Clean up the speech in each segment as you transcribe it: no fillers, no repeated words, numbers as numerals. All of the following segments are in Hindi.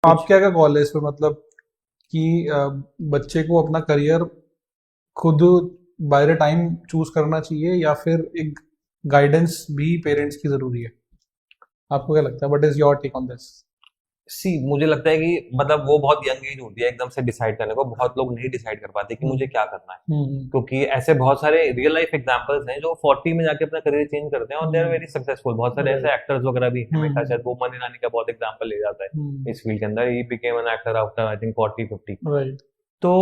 आपका क्या कॉल है इस पे, मतलब कि बच्चे को अपना करियर खुद बाय द टाइम चूज करना चाहिए या फिर एक गाइडेंस भी पेरेंट्स की जरूरी है? आपको क्या लगता है, what is your take on this? See मुझे लगता है कि मतलब वो बहुत यंग एज होती है एकदम से डिसाइड करने को, बहुत लोग नहीं डिसाइड कर पाते कि मुझे हम्म। क्या करना है। हम्म। क्योंकि ऐसे बहुत सारे रियल लाइफ एग्जांपल्स हैं जो 40 में जाके अपना करियर चेंज करते हैं और they are hmm. Very successful. बहुत सारे ऐसे राइट। एक्टर्स वगैरह भी हैं, मेरे ख्याल हम्म। शायद बोमन ईरानी का बहुत एग्जांपल ले जाता है हम्म। इस फील्ड के अंदर। He became an actor after I think 40-50। Right. तो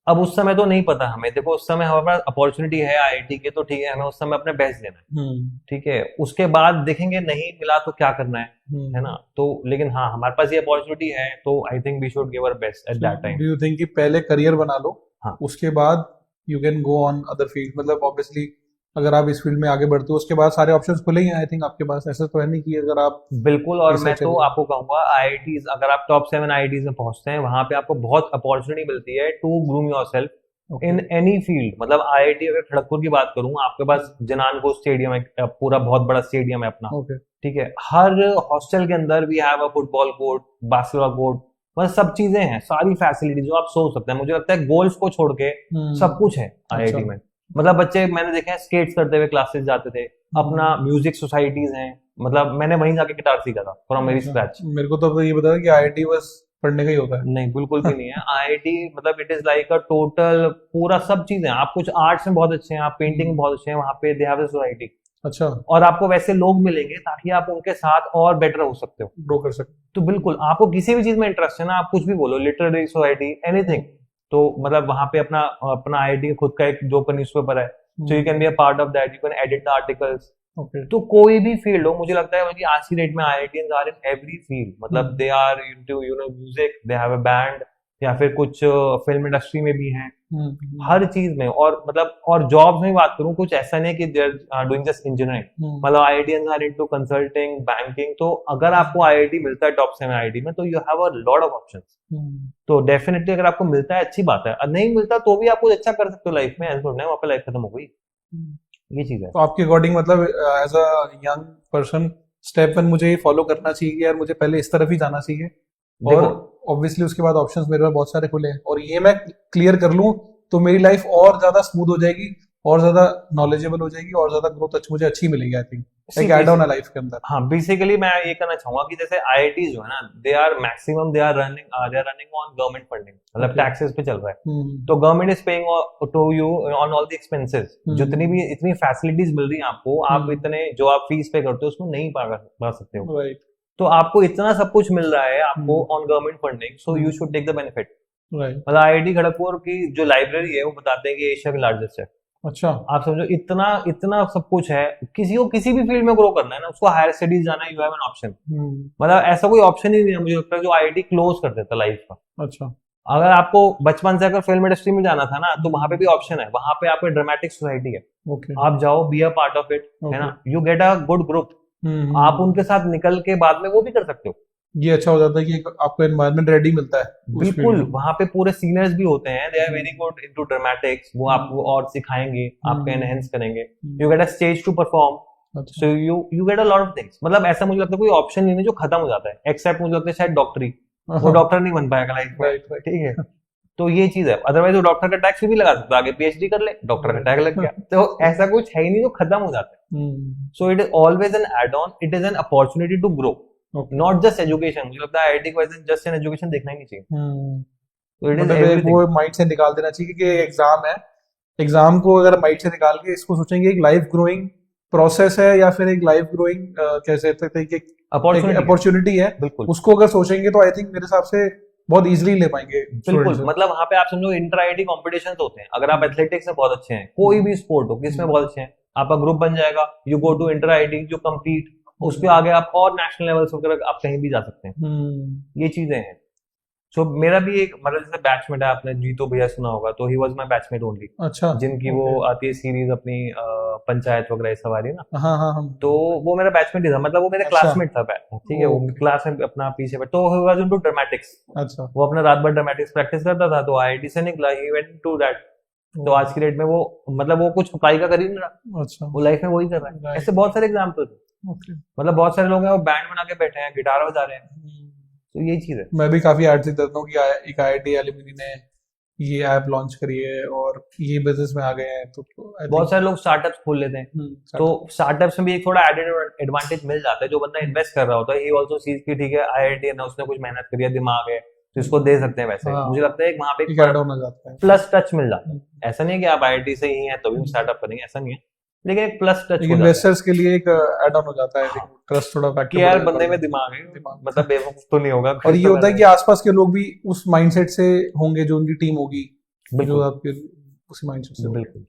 अब उस समय तो नहीं पता हमें, देखो उस समय हमारे पास अपॉर्चुनिटी है आईआईटी के, तो ठीक है, हमें उस समय अपने बेस्ट देना है। हम्म। ठीक है, उसके बाद देखेंगे नहीं मिला तो क्या करना है हम्म। ना। तो लेकिन हाँ, हमारे पास ये अपॉर्चुनिटी है तो I think we should give our best at so that time. Do you think कि पहले करियर बना लो, हाँ, उसके बाद you can go on other field? मतलब ऑब्वियसली अगर आप इस फील्ड में आगे बढ़ते हो उसके बाद सारे ऑप्शंस खुले ही हैं आई थिंक आपके पास। ऐसा तो है नहीं कि अगर आप बिल्कुल। और मैं रिसर्च तो चले गए। आपको कहूंगा आईआईटीज, अगर आप टॉप 7 आईआईटीज में पहुंचते हैं, वहां पे आपको बहुत अपॉर्चुनिटी मिलती है to groom yourself okay. In any field. मतलब आईआईटी अगर खड़गपुर की बात करूं, आपके पास जनानगो स्टेडियम है, पूरा बहुत बड़ा स्टेडियम है अपना। ओके। ठीक है, हर हॉस्टल के अंदर we have a football court, basketball court, मतलब सब चीजें हैं, सारी फैसिलिटी जो आप सोच सकते हैं। मुझे लगता है गोल्फ को छोड़ के सब हम्म। कुछ है अच्छा। आईआईटी में। मतलब बच्चे मैंने देखे हैं स्केट्स करते हुए क्लासेस जाते थे, अपना हम्म। म्यूजिक सोसाइटीज हैं। मतलब मैंने वहीं जाके गिटार सीखा था फ्रॉम वेरी अच्छा, स्क्रैच। मेरे को तो अब ये बता कि आईआईटी बस पढ़ने का ही होता है। नहीं, बिल्कुल भी नहीं है आईआईटी। मतलब it is like a total पूरा सब चीजें। आप कुछ आर्ट्स में बहुत अच्छे हैं, आप पेंटिंग में हम्म। बहुत अच्छे हैं, वहां पे दे हैव अ सोसाइटी। अच्छा। और आपको वैसे लोग मिलेंगे ताकि आप उनके साथ और बेटर हो सकते हो। ग्रो कर सकते। तो बिल्कुल, आपको किसी भी चीज में इंटरेस्ट है ना, आप कुछ भी बोलो, लिटरेरी सोसाइटी एनीथिंग। तो मतलब वहां पे अपना अपना आईआईटी खुद का एक जो न्यूज़पेपर है, so you can be a part of that, you can edit the articles. Okay. तो कोई भी फील्ड हो, मुझे लगता है कि आज की डेट में IITians are in every field. मतलब hmm. They are into music, they have a band, या फिर कुछ फिल्म इंडस्ट्री में भी हैं, हम्म। हर चीज में। और मतलब और जॉब्स में बात करूं, कुछ ऐसा नहीं कि they are doing just engineering. Hmm. मतलब IITians are into consulting, banking. तो अगर आपको आईआईटी मिलता है टॉप 7 आईआईटी में, तो you have a lot of options. Hmm. तो डेफिनेटली अगर आपको मिलता है अच्छी बात है, और नहीं मिलता तो भी आप कुछ अच्छा कर सकते हो लाइफ में। ऐसा थोड़ा है वहां पे लाइफ खत्म हो गई, हम्म। ये चीज है। तो आपके अकॉर्डिंग मतलब as a young person step one मुझे ये फॉलो करना चाहिए कि यार मुझे पहले इस तरफ ही जाना चाहिए, और देखो, ऑब्वियसली उसके बाद ऑप्शंस मेरे पास बहुत सारे खुले हैं, और ये मैं क्लियर कर लूं तो मेरी लाइफ और ज्यादा स्मूथ हो जाएगी, और ज्यादा नॉलेजेबल हो जाएगी, और ज्यादा ग्रोथ मुझे अच्छी मिलेगी आई थिंक। सी एक एड ऑन है लाइफ के अंदर। हाँ, बेसिकली मैं ये कहना चाहूंगा कि जैसे आईआईटी जो है ना, they are maximum they are running on government funding, मतलब ओके। टैक्सेस पे चल रहा है। हम्म। तो government is paying to you on all the expenses. जितनी हम्म। भी इतनी फैसिलिटीज मिल रही है आपको, आप हम्म। इतने जो आप फीस पे करते हो उसमें नहीं पा सकते हो। राइट। तो आपको इतना सब कुछ मिल रहा है आपको hmm. On government funding, so you hmm. Should take the benefit. Right. मतलब आईआईटी खड़गपुर की जो लाइब्रेरी है वो बताते हैं कि एशिया की लार्जेस्ट है। अच्छा। आप समझो, इतना इतना सब कुछ है। किसी को किसी भी फील्ड में ग्रो करना है ना, उसको हायर स्टडीज जाना है, यू हैव एन ऑप्शन। हम्म। मतलब ऐसा कोई ऑप्शन ही नहीं है मुझे लगता है जो आईआईटी क्लोज कर देता लाइफ का। अच्छा। अगर आपको बचपन से अगर फिल्म इंडस्ट्री में जाना था ना, तो वहां पे भी हम्म। ऑप्शन है, वहां पे आपको ड्रामेटिक सोसाइटी है। ओके। आप जाओ, be a part of it, है ओके। ना, you get a good group. आप उनके साथ निकल के बाद में वो भी कर सकते हो। ये अच्छा हो जाता है कि आपको एनवायरनमेंट रेडी मिलता है उस फील्ड बिल्कुल, में। वहां पे पूरे सीनियर्स भी होते हैं, they are very hmm. Good into dramatics, वो आपको हम्म। और सिखाएंगे, आपको हम्म। एनहेंस करेंगे। You hmm. Get a stage to perform. अच्छा। So you get a lot of things. मतलब ऐसा मुझे लगता है कोई ऑप्शन ही नहीं जो खत्म हो जाता है, एक्सेप्ट मुझे लगता है शायद डॉक्टरी। वो हाँ। डॉक्टर नहीं बन पाएगा लाइफ में। राइट। राइट। ठीक है, तो ये चीज है। अदरवाइज वो डॉक्टर का टैक्स भी लगा सकता है, आगे पीएचडी कर ले, डॉक्टर का टैग लग गया। तो ऐसा कुछ है ही नहीं जो खत्म हो जाता है। So it is always an add on, it is an opportunity to grow, okay. Not just education. मुझे लगता है आईआईटी को जस्ट एन एजुकेशन देखना ही नहीं चाहिए। तो इट इज मतलब एक एवरीथिंग। वो माइंड से निकाल देना चाहिए कि एग्जाम है, एग्जाम को अगर माइंड से निकाल के इसको सोचेंगे एक लाइफ ग्रोइंग प्रोसेस है, या फिर एक लाइफ ग्रोइंग कैसे सकते हैं कि एक अपॉर्चुनिटी है, अपॉर्चुनिटी है, बिल्कुल। उसको अगर सोचेंगे तो आई थिंक मेरे हिसाब से बहुत इजीली ले पाएंगे बिल्कुल, स्टूडेंट्स। मतलब वहां पे आप समझो इंटर आईआईटी कॉम्पिटिशन होते हैं। अगर आप एथलेटिक्स में बहुत अच्छे हैं, कोई भी स्पोर्ट हो, किसमें बहुत अच्छे हैं, आपका ग्रुप बन जाएगा, you go to inter IIT, जो कम्पीट, उस पे आगे आप और नेशनल लेवल वगैरह आप कहीं भी जा सकते हैं। ये चीजें हैं। सो मेरा भी एक, मतलब जैसे बैचमेट है, आपने जीतो भैया सुना होगा, तो he was my batchmate only. अच्छा। जिनकी वो ओके। आती है सीरीज अपनी पंचायत वगैरह सब आ रही है ना, हाँ हाँ हाँ। तो वो मेरा बैचमेट ही था। मतलब वो मेरे अच्छा। क्लासमेट था। ठीक है, वो ओके। क्लास में अपना पीछे बैठ, तो ही वाज इनटू ड्रामेटिक्स। अच्छा। वो अपना रात भर ड्रामेटिक्स प्रैक्टिस करता था, तो आईआईटी से निकला, ही वेंट टू दैट। तो आज की डेट में वो, मतलब वो कुछ पढ़ाई का कर ही नहीं रहा, अच्छा। वो लाइफ में वही कर रहा है। ऐसे राइट। बहुत सारे एग्जाम्पल हैं। ओके। मतलब बहुत सारे लोग हैं वो बैंड बना के बैठे हैं, गिटार बजा रहे हैं। तो यही चीज है। मैं भी काफी ऐड देखता हूँ कि एक IIT एलुमनी ने ये ऐप लॉन्च करी है और ये बिजनेस में आ गए हैं, तो I बहुत think सारे लोग स्टार्टअप्स खोल लेते हैं, तो स्टार्टअप्स में भी एक थोड़ा एडेड एडवांटेज मिल जाता है। जो बंदा इन्वेस्ट कर रहा होता है, ही आल्सो सीज की ठीक है IIT है, उसने कुछ मेहनत करी है, दिमाग है, तो इसको दे सकते हैं पैसे। हाँ, मुझे लगता है वहां पे एक ऐड ऑन हो जाता है। प्लस टच मिल जाता है। ऐसा नहीं है कि आप IIT से ही हैं तभी स्टार्टअप करेंगे, ऐसा नहीं है, लेकिन एक प्लस टच एक हो जाता है इन्वेस्टर्स के लिए एक ऐड ऑन हो जाता है, ट्रस्ट थोड़ा फैक्टर कि यार बंदे में दिमाग है, मतलब बेवकूफ तो नहीं होगा। और ये होता है कि आसपास के लोग भी उस माइंडसेट से होंगे, जो उनकी टीम होगी, जो बिल्कुल आपके उसी माइंडसेट से होंगे। बिल्कुल।